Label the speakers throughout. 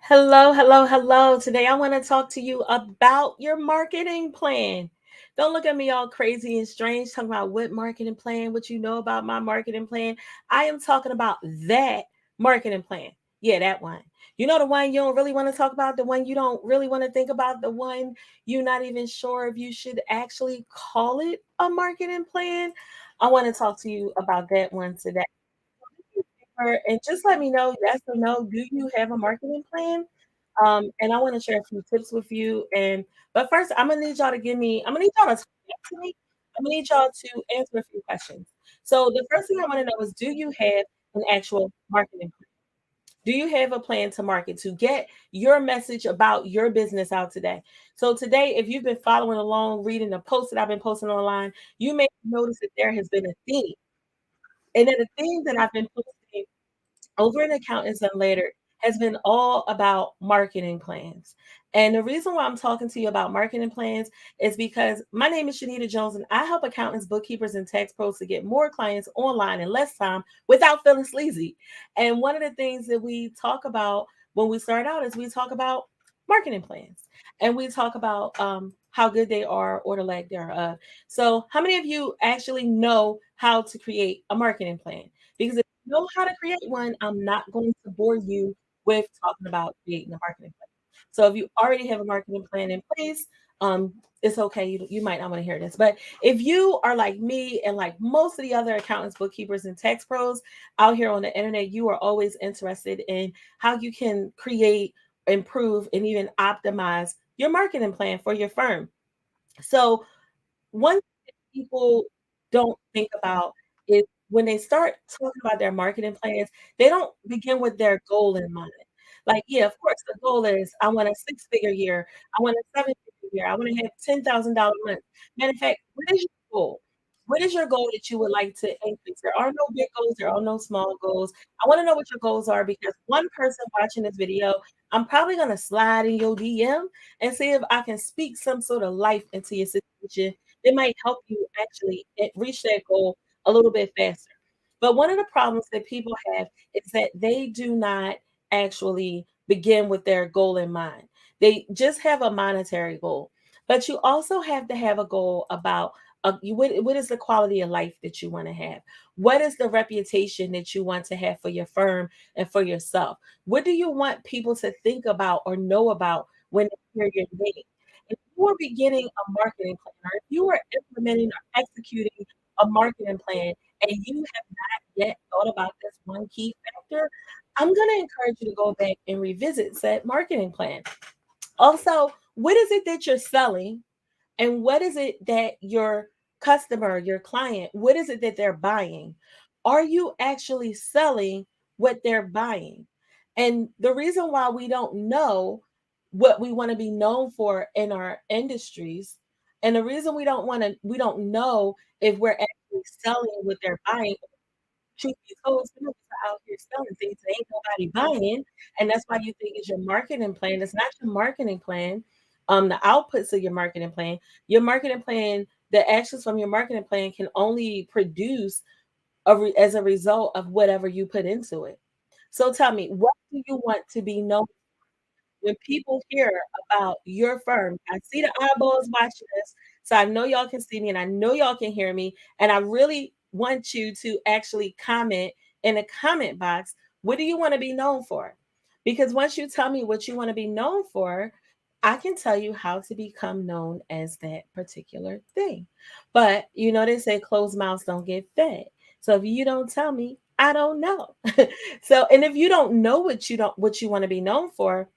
Speaker 1: Hello, hello, hello. Today I want to talk to you about your marketing plan. Don't look at me all crazy and strange talking about what marketing plan, what you know about my marketing plan. I am talking about that marketing plan. Yeah, that one. You know the one you don't really want to talk about, the one you don't really want to think about, the one you're not even sure if you should actually call it a marketing plan. I want to talk to you about that one today and just let me know, yes or no, do you have a marketing plan? And I want to share a few tips with you. But first, I'm gonna need y'all to talk back to me. I'm gonna need y'all to answer a few questions. So the first thing I want to know is, do you have an actual marketing plan? Do you have a plan to market to get your message about your business out today? So today, if you've been following along, reading the posts that I've been posting online, you may notice that there has been a theme. And then the theme that I've been posting over an Accountants Unlettered has been all about marketing plans. And the reason why I'm talking to you about marketing plans is because my name is Shanita Jones, and I help accountants, bookkeepers, and tax pros to get more clients online in less time without feeling sleazy. And one of the things that we talk about when we start out is we talk about marketing plans, and we talk about how good they are or the lack thereof. So, how many of you actually know how to create a marketing plan? Because know how to create one, I'm not going to bore you with talking about creating a marketing plan. So if you already have a marketing plan in place, it's okay. You might not want to hear this, but if you are like me and like most of the other accountants, bookkeepers, and tax pros out here on the internet, you are always interested in how you can create, improve, and even optimize your marketing plan for your firm. So one thing people don't think about is when they start talking about their marketing plans, they don't begin with their goal in mind. Like, yeah, of course, the goal is I want a six-figure year, I want a seven-figure year, I want to have $10,000 a month. Matter of fact, what is your goal? What is your goal that you would like to increase? There are no big goals, there are no small goals. I want to know what your goals are because one person watching this video, I'm probably going to slide in your DM and see if I can speak some sort of life into your situation. It might help you actually reach that goal a little bit faster. But one of the problems that people have is that they do not actually begin with their goal in mind. They just have a monetary goal. But you also have to have a goal about what is the quality of life that you want to have? What is the reputation that you want to have for your firm and for yourself? What do you want people to think about or know about when they hear your name? If you are beginning a marketing plan, or if you are implementing or executing a marketing plan and you have not yet thought about this one key factor, I'm going to encourage you to go back and revisit said marketing plan. Also, what is it that you're selling and what is it that your customer, your client, what is it that they're buying? Are you actually selling what they're buying? And the reason why we don't know what we want to be known for in our industries, and the reason we don't know if we're actually selling what they're buying, truth be told, some of us are out here selling things that ain't nobody buying, and that's why you think it's your marketing plan. It's not your marketing plan. The outputs of your marketing plan, the actions from your marketing plan can only produce as a result of whatever you put into it. So tell me, what do you want to be known when people hear about your firm? I see the eyeballs watching this, so I know y'all can see me and I know y'all can hear me. And I really want you to actually comment in the comment box. What do you want to be known for? Because once you tell me what you want to be known for, I can tell you how to become known as that particular thing. But you know, they say closed mouths don't get fed. So if you don't tell me, I don't know. So, and if you don't know what you want to be known for,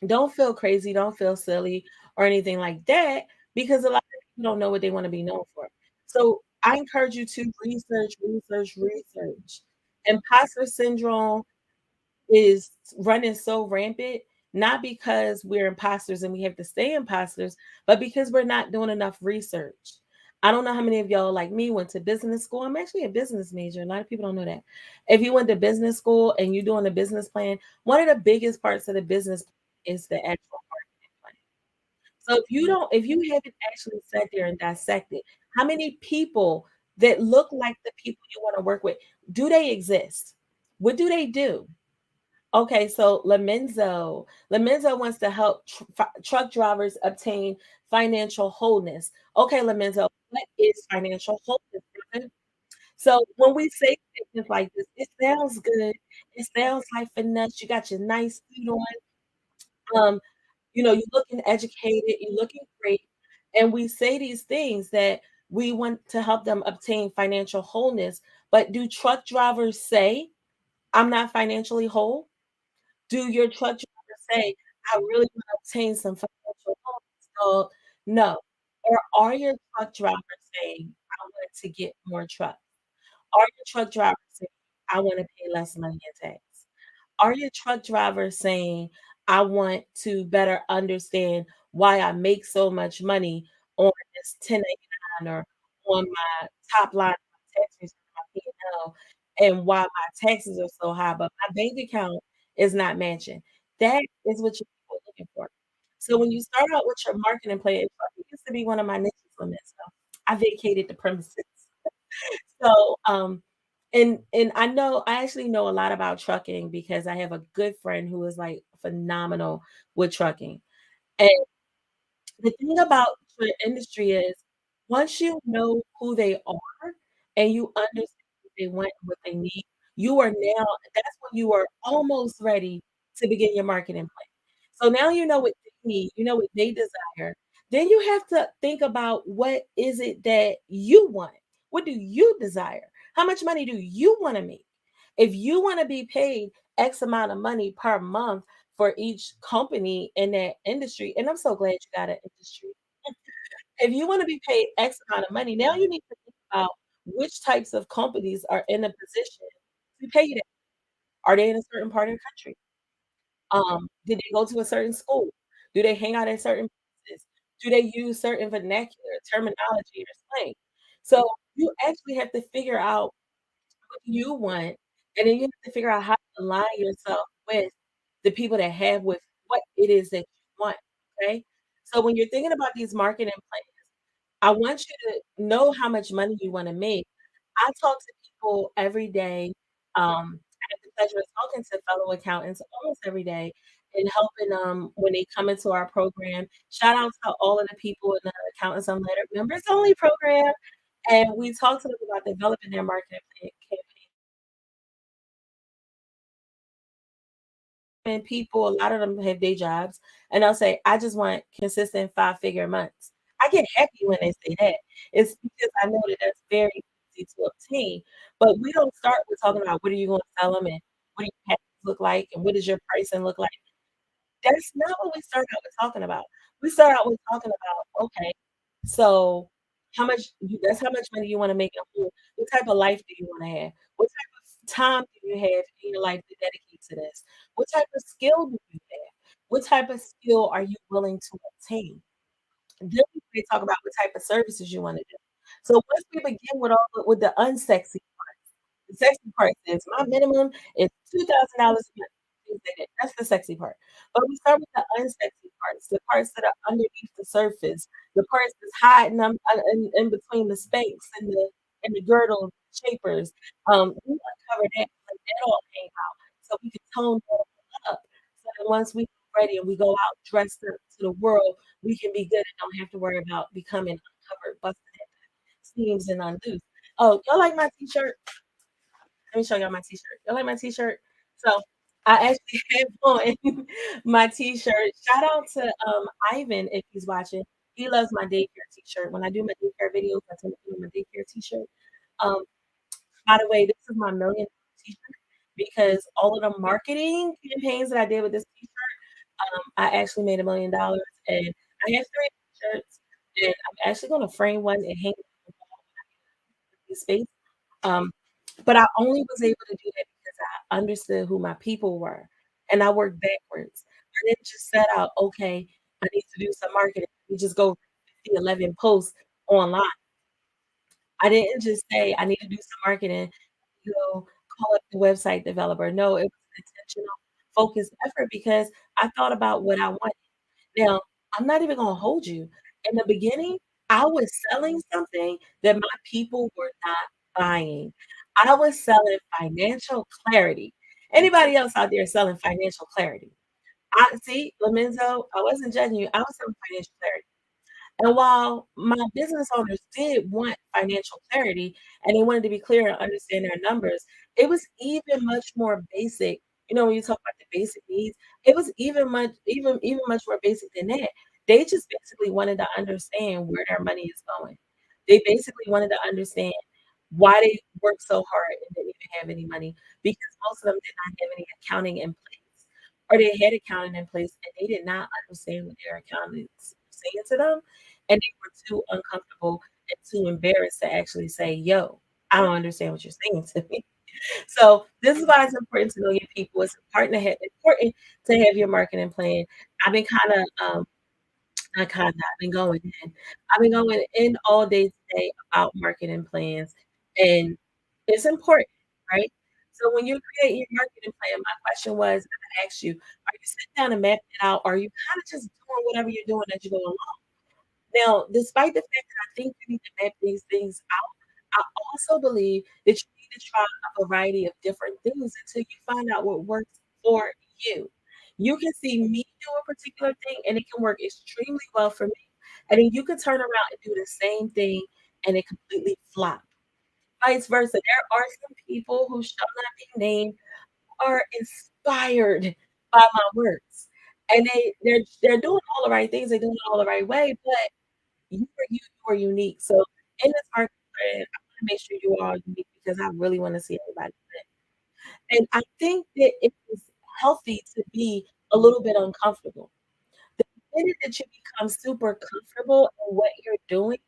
Speaker 1: don't feel crazy, don't feel silly or anything like that because a lot of people don't know what they want to be known for. So I encourage you to research, research, research. Imposter syndrome is running so rampant, not because we're imposters and we have to stay imposters, but because we're not doing enough research. I don't know how many of y'all like me went to business school. I'm actually a business major. A lot of people don't know that. If you went to business school and you're doing a business plan, one of the biggest parts of the business is the actual marketing plan. So if you haven't actually sat there and dissected how many people that look like the people you want to work with, do they exist? What do they do? Okay, so Lamenzo wants to help truck drivers obtain financial wholeness. Okay, Lamenzo, what is financial wholeness, brother? So when we say things like this, it sounds good. It sounds like finesse. You got your nice suit on. You're looking educated, you're looking great. And we say these things that we want to help them obtain financial wholeness. But do truck drivers say, I'm not financially whole? Do your truck driver say, I really want to obtain some financial wholeness? So, no. Or are your truck drivers saying, I want to get more trucks? Are your truck drivers saying, I want to pay less money in tax? Are your truck drivers saying, I want to better understand why I make so much money on this 1099 or on my top line of my tax return, my P&L, and L, and why my taxes are so high, but my bank account is not matching? That is what your people are looking for. So when you start out with your marketing plan, it used to be one of my niches on this. So I vacated the premises. So, and I actually know a lot about trucking because I have a good friend who is like phenomenal with trucking. And the thing about your industry is once you know who they are and you understand what they want and what they need, you are now that's when you are almost ready to begin your marketing plan. So now you know what they need, you know what they desire. Then you have to think about what is it that you want? What do you desire? How much money do you want to make? If you want to be paid X amount of money per month for each company in that industry, and I'm so glad you got an industry. If you want to be paid X amount of money, now you need to think about which types of companies are in a position to pay you that. Are they in a certain part of the country? Did they go to a certain school? Do they hang out at certain places? Do they use certain vernacular, terminology, or slang? So you actually have to figure out what you want, and then you have to figure out how to align yourself with the people that have with what it is that you want, okay? So when you're thinking about these marketing plans, I want you to know how much money you wanna make. I talk to people every day. I have the pleasure of talking to fellow accountants almost every day and helping them when they come into our program. Shout out to all of the people in the Accountants Unlettered Members Only program, and we talk to them about developing their marketing plan and people, a lot of them have day jobs, and they'll say, "I just want consistent five-figure months." I get happy when they say that. It's because I know that that's very easy to obtain, but we don't start with talking about what are you gonna sell them and what do your packages look like and what does your pricing look like. That's not what we start out with talking about. We start out with talking about, okay, so that's how much money you wanna make a year. What type of life do you wanna have? What type of time do you have in your life to dedicate to this? What type of skill do you have? What type of skill are you willing to obtain? Then we talk about what type of services you wanna do. So once we begin with the unsexy the sexy part is my minimum is $2,000 a month. Things like that. That's the sexy part. But we start with the unsexy parts, the parts that are underneath the surface, the parts that's hiding in between the Spanx and the girdle shapers. We uncover that, like that all came out, so we can tone that up. So that once we ready and we go out dressed up to the world, we can be good and don't have to worry about becoming uncovered, busted at the seams and unloosed. Oh, y'all like my t-shirt? Let me show y'all my t-shirt. You like my t-shirt? So I actually have on my t-shirt. Shout out to Ivan if he's watching. He loves my daycare t-shirt. When I do my daycare videos, I tend to put on my daycare t-shirt. Um, by the way, this is my $1,000,000 t-shirt because all of the marketing campaigns that I did with this t-shirt, I actually made $1,000,000 and I have three t-shirts and I'm actually gonna frame one and hang it on the wall in space. Um, but I only was able to do that because I understood who my people were, and I worked backwards. I didn't just set out, "Okay, I need to do some marketing." We just go 50, 11 posts online. I didn't just say, "I need to do some marketing," call up the website developer. No, it was an intentional, focused effort because I thought about what I wanted. Now, I'm not even gonna hold you. In the beginning, I was selling something that my people were not buying. I was selling financial clarity. Anybody else out there selling financial clarity? I see, Lomenzo, I wasn't judging you. I was selling financial clarity. And while my business owners did want financial clarity and they wanted to be clear and understand their numbers, it was even much more basic. You know, when you talk about the basic needs, it was even much more basic than that. They just basically wanted to understand where their money is going. They basically wanted to understand why they worked so hard and didn't even have any money because most of them did not have any accounting in place, or they had accounting in place and they did not understand what their accountants were saying to them, and they were too uncomfortable and too embarrassed to actually say, "Yo, I don't understand what you're saying to me." So this is why it's important to know your people. It's important to have your marketing plan. I've been kind of not kinda, I've been going in all day today about marketing plans, and it's important, right? So when you create your marketing plan, my question was, I asked you, are you sitting down and mapping it out, or are you kinda just doing whatever you're doing as you go along? Now, despite the fact that I think you need to map these things out, I also believe that you need to try a variety of different things until you find out what works for you. You can see me do a particular thing and it can work extremely well for me. And then you can turn around and do the same thing and it completely flop. Vice versa. There are some people who shall not be named are inspired by my works. And they're doing all the right things, they're doing it all the right way, but you are unique. So in this market, I wanna make sure you are unique because I really wanna see everybody win. And I think that it is healthy to be a little bit uncomfortable. The minute that you become super comfortable in what you're doing,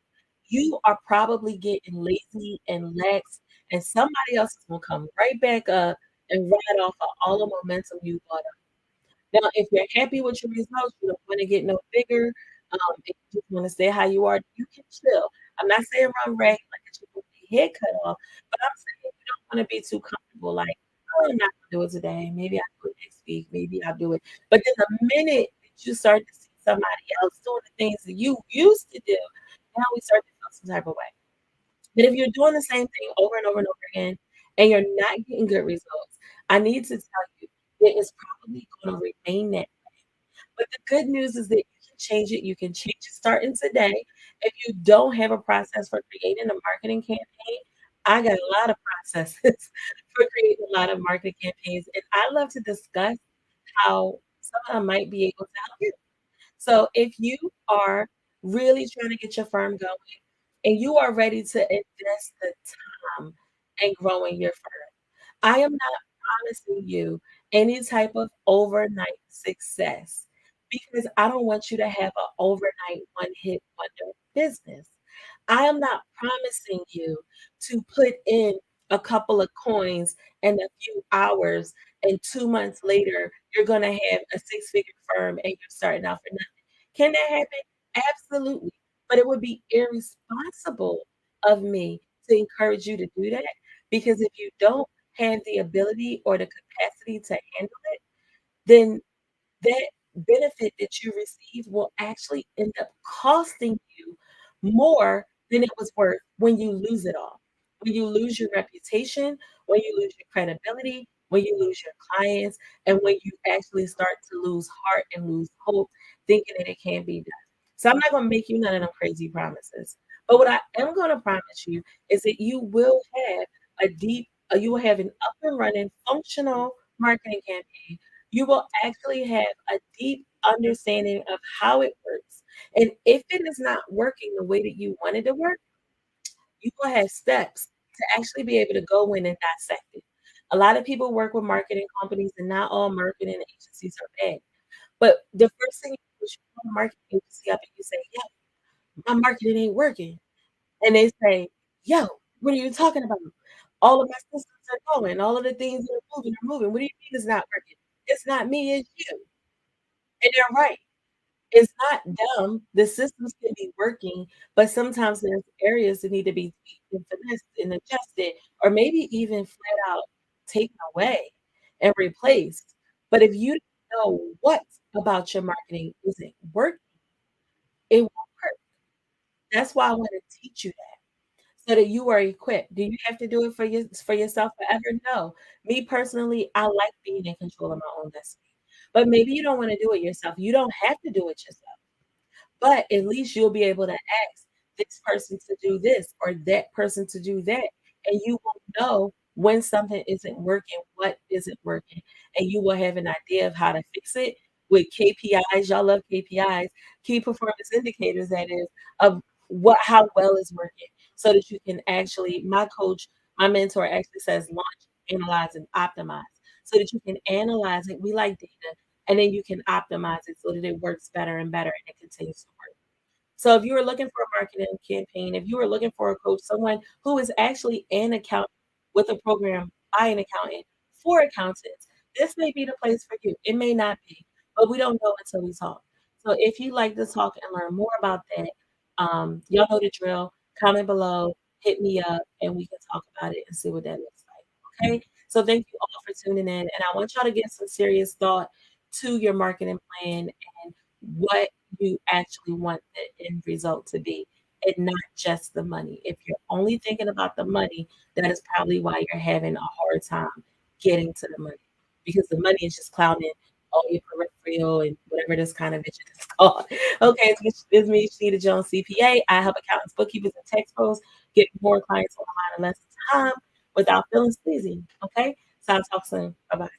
Speaker 1: you are probably getting lazy and lax, and somebody else is gonna come right back up and ride off of all the momentum you bought up. Now, if you're happy with your results, you don't wanna get no bigger, if you just wanna stay how you are, you can chill. I'm not saying run ragged like a chicken with your head cut off, but I'm saying you don't wanna be too comfortable, like, "Oh, I'm not gonna do it today. Maybe I'll do it next week. Maybe I'll do it." But then the minute that you start to see somebody else doing the things that you used to do, now we start to feel some type of way. But if you're doing the same thing over and over and over again, and you're not getting good results, I need to tell you, it is probably gonna remain that. But the good news is that you can change it. You can change it starting today. If you don't have a process for creating a marketing campaign, I got a lot of processes for creating a lot of marketing campaigns, and I love to discuss how someone might be able to help you. So if you are really trying to get your firm going and you are ready to invest the time in growing your firm, I am not promising you any type of overnight success because I don't want you to have an overnight one-hit wonder business. I am not promising you to put in a couple of coins and a few hours, and 2 months later, you're gonna have a six-figure firm and you're starting out for nothing. Can that happen? Absolutely, but it would be irresponsible of me to encourage you to do that because if you don't have the ability or the capacity to handle it, then that benefit that you receive will actually end up costing you more than it was worth when you lose it all. When you lose your reputation, when you lose your credibility, when you lose your clients, and when you actually start to lose heart and lose hope, thinking that it can't be done. So I'm not gonna make you none of them crazy promises. But what I am gonna promise you is that you will have an up and running, functional marketing campaign. You will actually have a deep understanding of how it works. And if it is not working the way that you want it to work, you will have steps to actually be able to go in and dissect it. A lot of people work with marketing companies, and not all marketing agencies are bad. But the first thing you do is you call a marketing agency up and you say, "Yeah, my marketing ain't working." And they say, "Yo, what are you talking about? All of my systems are going. All of the things that are moving are moving. What do you mean it's not working? It's not me, it's you." And they're right. It's not dumb. The systems can be working, but sometimes there's areas that need to be tweaked and finessed and adjusted, or maybe even flat out taken away and replaced. But if you don't know what about your marketing isn't working, it won't work. That's why I want to teach you that. so that you are equipped. Do you have to do it for yourself forever? No. Me personally, I like being in control of my own destiny. But maybe you don't wanna do it yourself. You don't have to do it yourself. But at least you'll be able to ask this person to do this or that person to do that, and you will know when something isn't working, what isn't working, and you will have an idea of how to fix it with KPIs. Y'all love KPIs, key performance indicators, that is, of what how well is working, so that you can actually my mentor actually says launch, analyze, and optimize, so that you can analyze it. We like data, and then you can optimize it so that it works better and better and it continues to work. So if you were looking for a marketing campaign, if you were looking for a coach, someone who is actually an accountant with a program by an accountant for accountants, this may be the place for you. It may not be, but we don't know until we talk. So if you'd like to talk and learn more about that, y'all know the drill. Comment below, hit me up, and we can talk about it and see what that looks like. Okay. So thank you all for tuning in. And I want y'all to give some serious thought to your marketing plan and what you actually want the end result to be, and not just the money. If you're only thinking about the money, that is probably why you're having a hard time getting to the money, because the money is just clouding all your peripheral and whatever this kind of vision is called. Okay, it's me, Shanita Jones, CPA. I help accountants, bookkeepers, and tax pros get more clients on the line in less time without feeling sleazy. Okay, so I'll talk soon. Bye bye.